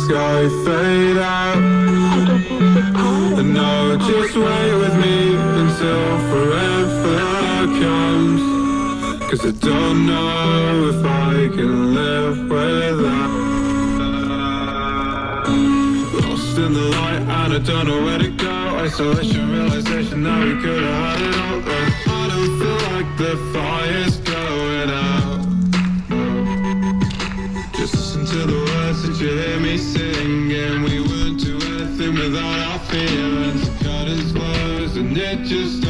sky fade out. And now just wait with me until forever comes, 'cause I don't know if I can live without. Lost in the light and I don't know where to go. Isolation, realization that we could have had it all, but I don't feel like the fire's going out. Just listen to the words that you hear me singing. We wouldn't do anything without our feelings. The curtains closed and it just